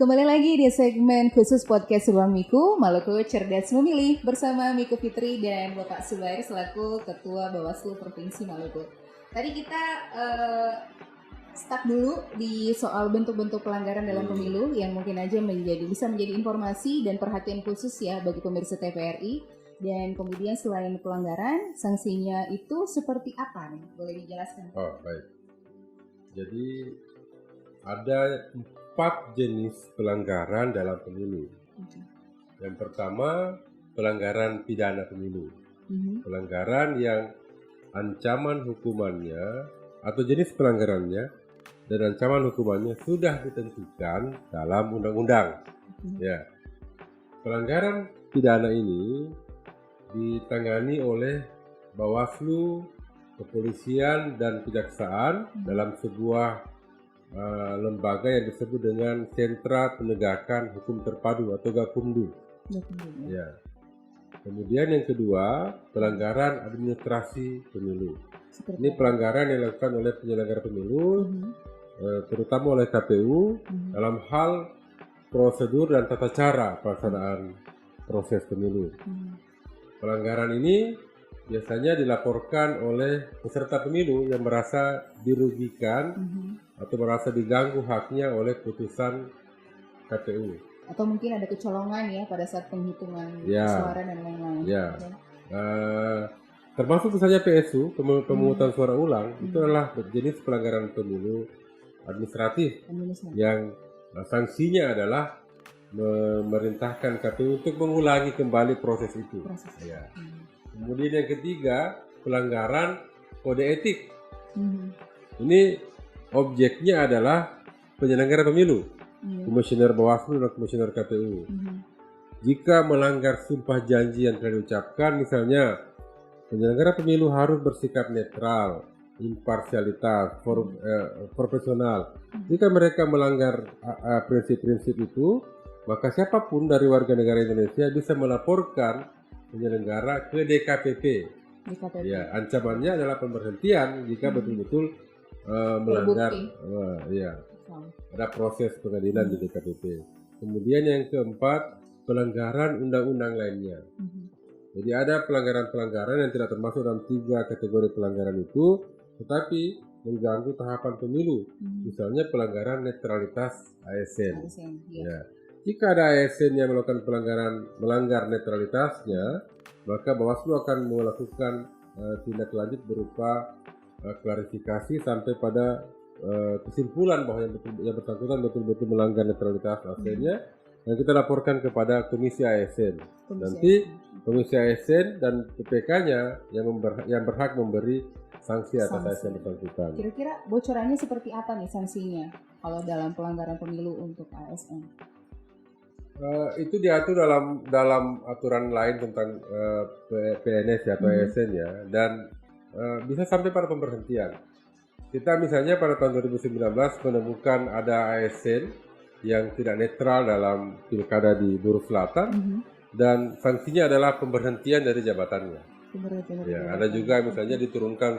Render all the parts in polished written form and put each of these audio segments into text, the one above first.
Kembali lagi di segmen khusus podcast Ruang Miku, Maluku Cerdas Memilih bersama Miku Fitri dan Bapak Subair selaku Ketua Bawaslu Provinsi Maluku. Tadi kita stuck dulu di soal bentuk-bentuk pelanggaran dalam pemilu yang mungkin aja bisa menjadi informasi dan perhatian khusus ya bagi pemirsa TVRI. Dan kemudian selain pelanggaran, sanksinya itu seperti apa nih? Boleh dijelaskan? Oh, baik. Jadi ada 4 jenis pelanggaran dalam pemilu. Yang pertama, pelanggaran pidana pemilu. Pelanggaran yang ancaman hukumannya atau jenis pelanggarannya dan ancaman hukumannya sudah ditentukan dalam undang-undang. Ya. Pelanggaran pidana ini ditangani oleh Bawaslu, Kepolisian dan Kejaksaan dalam sebuah lembaga yang disebut dengan Sentra Penegakan Hukum Terpadu atau Gakumdu. Ya. Kemudian yang kedua, pelanggaran administrasi pemilu. Ini pelanggaran yang dilakukan oleh penyelenggara pemilu, terutama oleh KPU dalam hal prosedur dan tata cara pelaksanaan proses pemilu. Pelanggaran ini biasanya dilaporkan oleh peserta pemilu yang merasa dirugikan atau merasa diganggu haknya oleh putusan KPU. Atau mungkin ada kecolongan ya pada saat penghitungan suara dan lain-lain. Ya. Termasuk misalnya PSU, pemungutan suara ulang, itu adalah jenis pelanggaran pemilu administratif. Yang sanksinya adalah memerintahkan KPU untuk mengulangi kembali proses itu. Ya. Kemudian yang ketiga, pelanggaran kode etik. Ini objeknya adalah penyelenggara pemilu, komisioner Bawaslu dan komisioner KPU. Jika melanggar sumpah janji yang telah diucapkan, misalnya penyelenggara pemilu harus bersikap netral, imparsialitas, profesional. Jika mereka melanggar prinsip-prinsip itu, maka siapapun dari warga negara Indonesia bisa melaporkan penyelenggara ke DKPP. Ya, ancamannya adalah pemberhentian jika betul-betul melanggar. Ada proses pengadilan di DKPP. Kemudian yang keempat, pelanggaran undang-undang lainnya. Jadi ada pelanggaran-pelanggaran yang tidak termasuk dalam 3 kategori pelanggaran itu, tetapi mengganggu tahapan pemilu. Misalnya pelanggaran netralitas ASN. Ya. Jika ada ASN yang melakukan melanggar netralitasnya, maka Bawaslu akan melakukan tindak lanjut berupa klarifikasi sampai pada kesimpulan bahwa yang bersangkutan betul-betul melanggar netralitas ASN-nya, dan kita laporkan kepada Komisi ASN. Nanti Komisi ASN dan PPK-nya yang berhak memberi sanksi atas ASN bersangkutan. Kira-kira bocorannya seperti apa nih sanksinya kalau dalam pelanggaran pemilu untuk ASN? Itu diatur dalam aturan lain tentang PNS ya, atau ASN ya, dan bisa sampai pada pemberhentian. Kita misalnya pada tahun 2019 menemukan ada ASN yang tidak netral dalam pilkada di Buru Selatan, dan sanksinya adalah pemberhentian dari jabatannya. Ya, ada juga misalnya diturunkan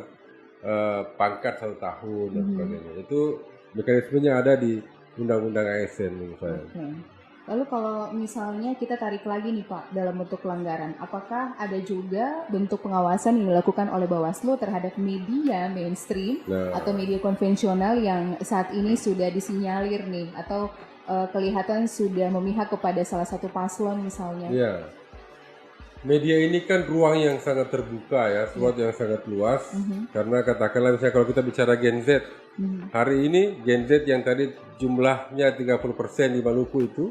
pangkat 1 tahun dan sebagainya. Itu mekanismenya ada di Undang-Undang ASN menurut saya. Lalu kalau misalnya kita tarik lagi nih Pak, dalam bentuk pelanggaran, apakah ada juga bentuk pengawasan yang dilakukan oleh Bawaslu terhadap media mainstream atau media konvensional yang saat ini sudah disinyalir nih, atau kelihatan sudah memihak kepada salah satu paslon misalnya? Ya, media ini kan ruang yang sangat terbuka ya, ruang yang sangat luas, karena katakanlah misalnya kalau kita bicara Gen Z, hari ini Gen Z yang tadi jumlahnya 30% di Maluku itu,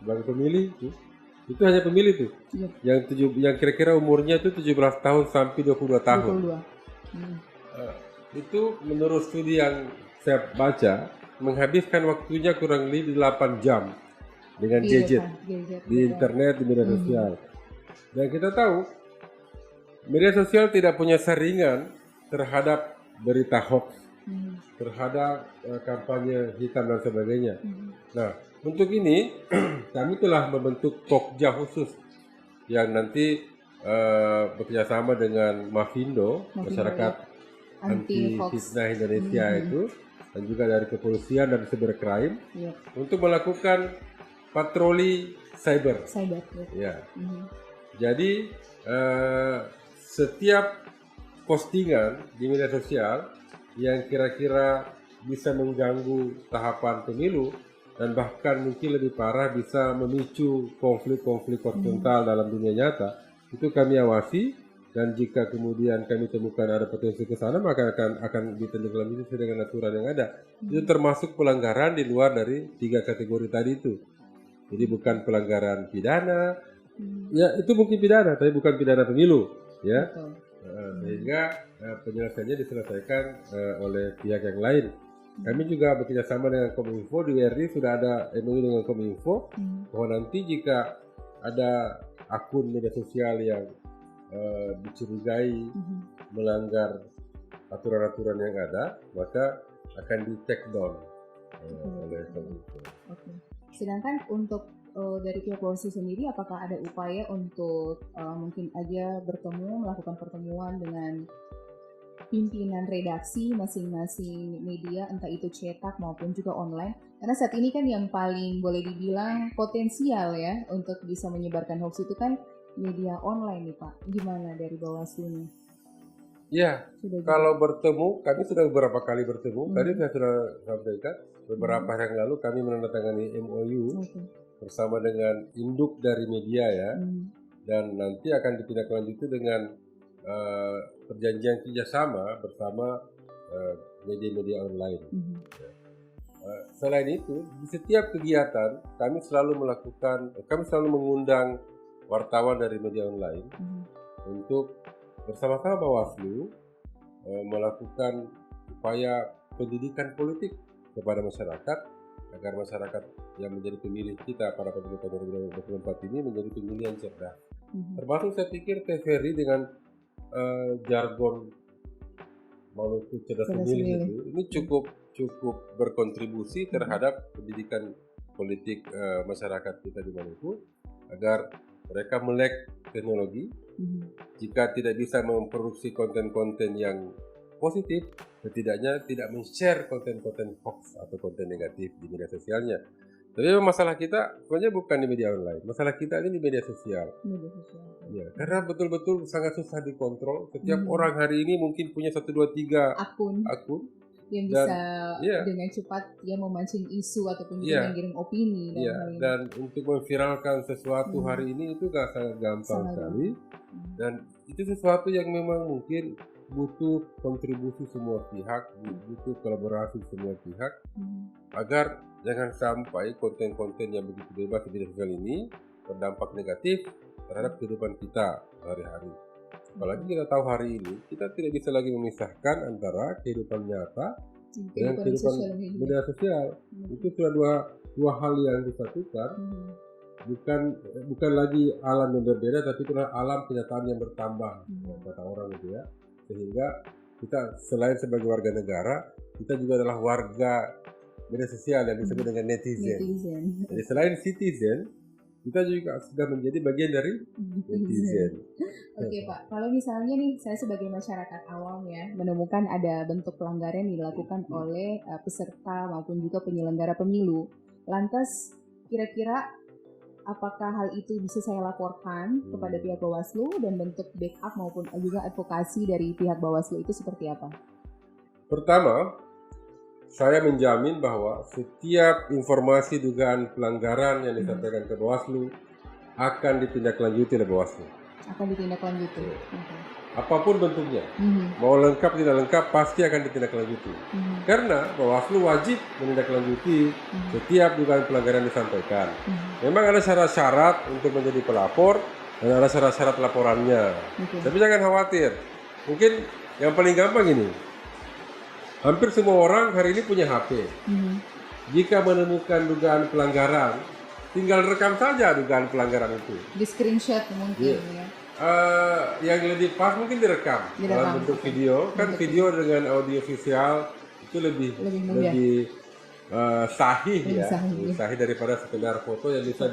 sebagai pemilih itu hanya pemilih tuh, yang kira-kira umurnya itu 17 tahun sampai 22 tahun. Itu menurut studi yang saya baca menghabiskan waktunya kurang lebih 8 jam dengan gadget di internet, di media sosial. Dan kita tahu media sosial tidak punya saringan terhadap berita hoax, terhadap kampanye hitam dan sebagainya. Nah, untuk ini kami telah membentuk Pokja khusus yang nanti bekerjasama dengan Mafindo, Masyarakat Anti Fitnah Indonesia itu, dan juga dari kepolisian dan cybercrime untuk melakukan patroli cyber. Cyber. Ya. Jadi setiap postingan di media sosial yang kira-kira bisa mengganggu tahapan pemilu dan bahkan mungkin lebih parah bisa memicu konflik-konflik horizontal dalam dunia nyata, itu kami awasi, dan jika kemudian kami temukan ada potensi ke sana maka akan ditindaklanjuti sesuai dengan aturan yang ada. Itu termasuk pelanggaran di luar dari 3 kategori tadi itu. Jadi bukan pelanggaran pidana, ya itu mungkin pidana tapi bukan pidana pemilu, ya. Sehingga penyelesaiannya diselesaikan oleh pihak yang lain. Kami juga bekerjasama dengan Kominfo, di WRI sudah ada MOU dengan Kominfo bahwa nanti jika ada akun media sosial yang dicurigai melanggar aturan-aturan yang ada, maka akan di take down oleh Kominfo. Sedangkan untuk dari pihak Bawaslu sendiri, apakah ada upaya untuk mungkin aja melakukan pertemuan dengan pimpinan redaksi masing-masing media, entah itu cetak maupun juga online? Karena saat ini kan yang paling boleh dibilang potensial ya untuk bisa menyebarkan hoax itu kan media online nih Pak. Gimana dari Bawaslu-nya? Ya, kalau bertemu, kami sudah beberapa kali bertemu. Tadi saya sudah sampaikan, beberapa hari yang lalu kami menandatangani MOU bersama dengan induk dari media ya, dan nanti akan ditindaklanjuti dengan perjanjian kerjasama bersama media-media online. Selain itu, di setiap kegiatan kami selalu mengundang wartawan dari media online untuk bersama-sama Bawaslu melakukan upaya pendidikan politik kepada masyarakat agar masyarakat yang menjadi pemilih kita pada pemilu tahun 2024 ini menjadi pemilih yang cerdas. Termasuk saya pikir TVRI dengan jargon Maluku cerdas pemilih itu ini cukup berkontribusi terhadap pendidikan politik masyarakat kita di Maluku agar mereka melek teknologi. Jika tidak bisa memproduksi konten-konten yang positif, setidaknya tidak men-share konten-konten hoax atau konten negatif di media sosialnya. Tapi masalah kita sebenarnya bukan di media online, masalah kita ini di media sosial. Ya, karena betul-betul sangat susah dikontrol. Setiap orang hari ini mungkin punya 1, 2, 3 akun yang bisa dengan cepat memancing isu ataupun mengirim opini dan untuk memviralkan sesuatu hari ini itu sangat gampang sekali. Dan itu sesuatu yang memang mungkin butuh kontribusi semua pihak, butuh kolaborasi semua pihak agar jangan sampai konten-konten yang begitu bebas di media sosial ini berdampak negatif terhadap kehidupan kita sehari-hari. Apalagi kita tahu hari ini kita tidak bisa lagi memisahkan antara kehidupan nyata dengan kehidupan media sosial. Itu sudah dua hal yang disatukan. Bukan lagi alam yang berbeda, tapi itulah alam kenyataan yang bertambah, kata orang gitu ya. Sehingga kita selain sebagai warga negara, kita juga adalah warga media sosial yang disebut dengan netizen. Jadi selain citizen, kita juga sudah menjadi bagian dari netizen. Oke Pak, kalau misalnya nih saya sebagai masyarakat awam ya menemukan ada bentuk pelanggaran yang dilakukan oleh peserta maupun juga penyelenggara pemilu, lantas kira-kira apakah hal itu bisa saya laporkan kepada pihak Bawaslu dan bentuk backup maupun juga advokasi dari pihak Bawaslu itu seperti apa? Pertama, saya menjamin bahwa setiap informasi dugaan pelanggaran yang disampaikan ke Bawaslu akan ditindaklanjuti oleh Bawaslu. Akan ditindaklanjuti. Apapun bentuknya, mau lengkap tidak lengkap pasti akan ditindaklanjuti. Karena Bawaslu wajib menindaklanjuti setiap dugaan pelanggaran disampaikan. Memang ada syarat-syarat untuk menjadi pelapor dan ada syarat-syarat laporannya. Tapi jangan khawatir. Mungkin yang paling gampang ini. Hampir semua orang hari ini punya HP. Jika menemukan dugaan pelanggaran, tinggal rekam saja dugaan pelanggaran itu. Di screenshot mungkin ya. Yang lebih pas mungkin direkam dalam bentuk video. Kan video dengan audio visual itu lebih sahih ya. Sahih daripada sekedar foto yang bisa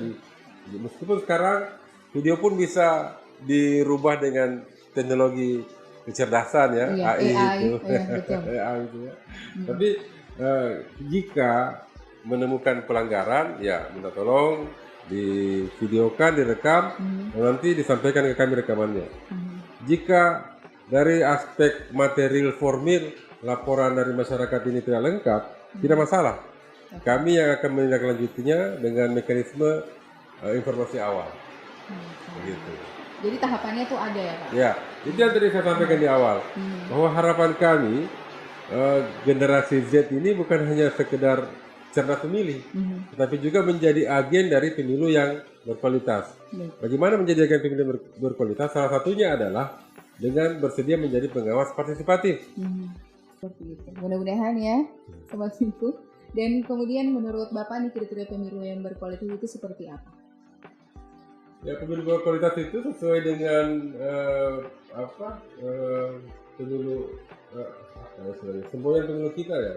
meskipun sekarang video pun bisa dirubah dengan teknologi kecerdasan ya, AI itu. AI itu ya. Tapi jika menemukan pelanggaran, ya minta tolong divideokan, direkam, dan nanti disampaikan ke kami rekamannya. Jika dari aspek material formil laporan dari masyarakat ini tidak lengkap, tidak masalah. Kami yang akan menindaklanjutinya dengan mekanisme informasi awal. Begitu. Jadi tahapannya tuh ada ya Pak? Ya, itu yang tadi saya sampaikan di awal, bahwa harapan kami generasi Z ini bukan hanya sekedar cerdas pemilih, tetapi juga menjadi agen dari pemilu yang berkualitas. Bagaimana menjadi agen pemilu berkualitas? Salah satunya adalah dengan bersedia menjadi pengawas partisipatif. Seperti itu. Mudah-mudahan ya, Sobat Minggu. Dan kemudian menurut Bapak nih kriteria pemilu yang berkualitas itu seperti apa? Ya, pemilu berkualitas itu sesuai dengan pemilu semboyan pemilu kita ya.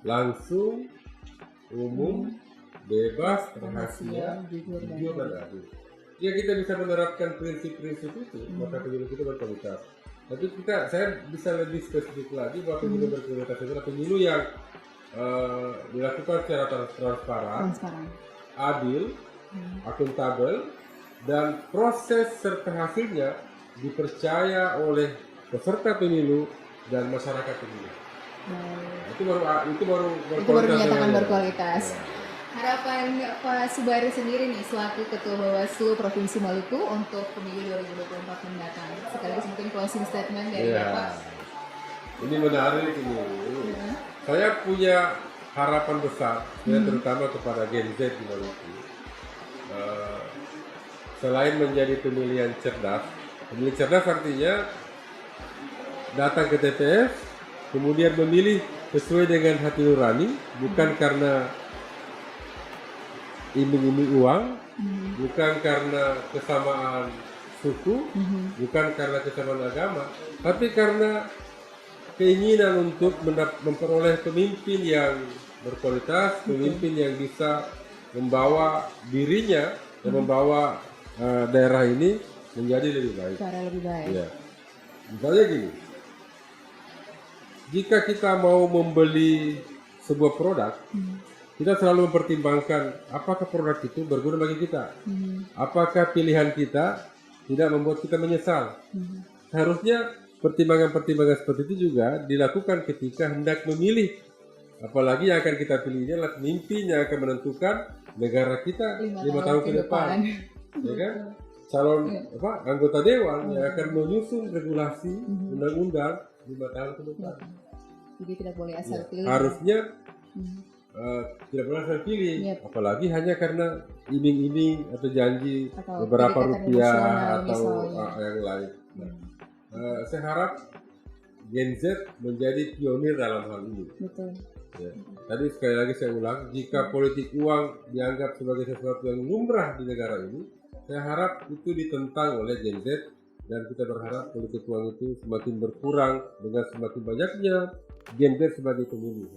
Langsung, umum, bebas, rahasia, jujur dan adil. Ya, kita bisa menerapkan prinsip-prinsip itu, maka pemilu kita berkualitas. Tapi saya bisa lebih spesifik lagi bahwa pemilu berkualitas itu adalah pemilu yang dilakukan secara transparan, adil, akuntabel, dan proses serta hasilnya dipercaya oleh peserta pemilu dan masyarakat pemilu. Itu baru dinyatakan berkualitas. Harapan Pak Subairi sendiri nih selaku Ketua Bawaslu Provinsi Maluku untuk pemilu 2024 mendatang. Sekaligus mungkin closing statement dari Bapak. Ini menarik ini. Saya punya harapan besar, terutama kepada Gen Z di Maluku. Selain menjadi pemilihan cerdas, pemilih cerdas artinya datang ke TPS, kemudian memilih sesuai dengan hati nurani, bukan karena iming-iming uang, bukan karena kesamaan suku, bukan karena kesamaan agama, tapi karena keinginan untuk memperoleh pemimpin yang berkualitas, pemimpin yang bisa membawa dirinya dan membawa daerah ini menjadi lebih baik. Lebih baik. Ya. Misalnya gini, jika kita mau membeli sebuah produk, kita selalu mempertimbangkan apakah produk itu berguna bagi kita, apakah pilihan kita tidak membuat kita menyesal. Seharusnya pertimbangan-pertimbangan seperti itu juga dilakukan ketika hendak memilih, apalagi yang akan kita pilih ini adalah pemimpin yang akan menentukan negara kita 5 tahun ke depan, ya kan? Calon anggota dewan yang akan menyusun regulasi undang-undang 5 tahun ke depan. Jadi tidak boleh asal pilih. Harusnya tidak boleh asal pilih, apalagi hanya karena iming-iming atau janji atau beberapa rupiah atau yang lain. Saya harap Gen Z menjadi pionir dalam hal ini. Betul. Ya. Tadi sekali lagi saya ulang, jika politik uang dianggap sebagai sesuatu yang lumrah di negara ini, saya harap itu ditentang oleh Gen Z, dan kita berharap politik uang itu semakin berkurang dengan semakin banyaknya Gen Z sebagai pemilih.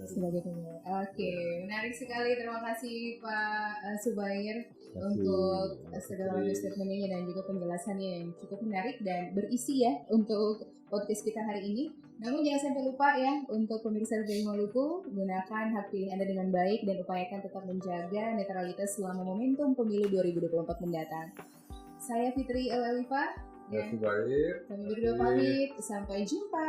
Oke, menarik sekali. Terima kasih Pak Subair untuk segala statementnya dan juga penjelasannya yang cukup menarik dan berisi ya untuk podcast kita hari ini. Namun jangan sampai lupa ya untuk pemirsa dari Maluku, gunakan hak pilih Anda dengan baik dan upayakan tetap menjaga netralitas selama momentum pemilu 2024 mendatang. Saya Fitri Elalifa. Terima kasih. Kami berdua pamit. Sampai jumpa.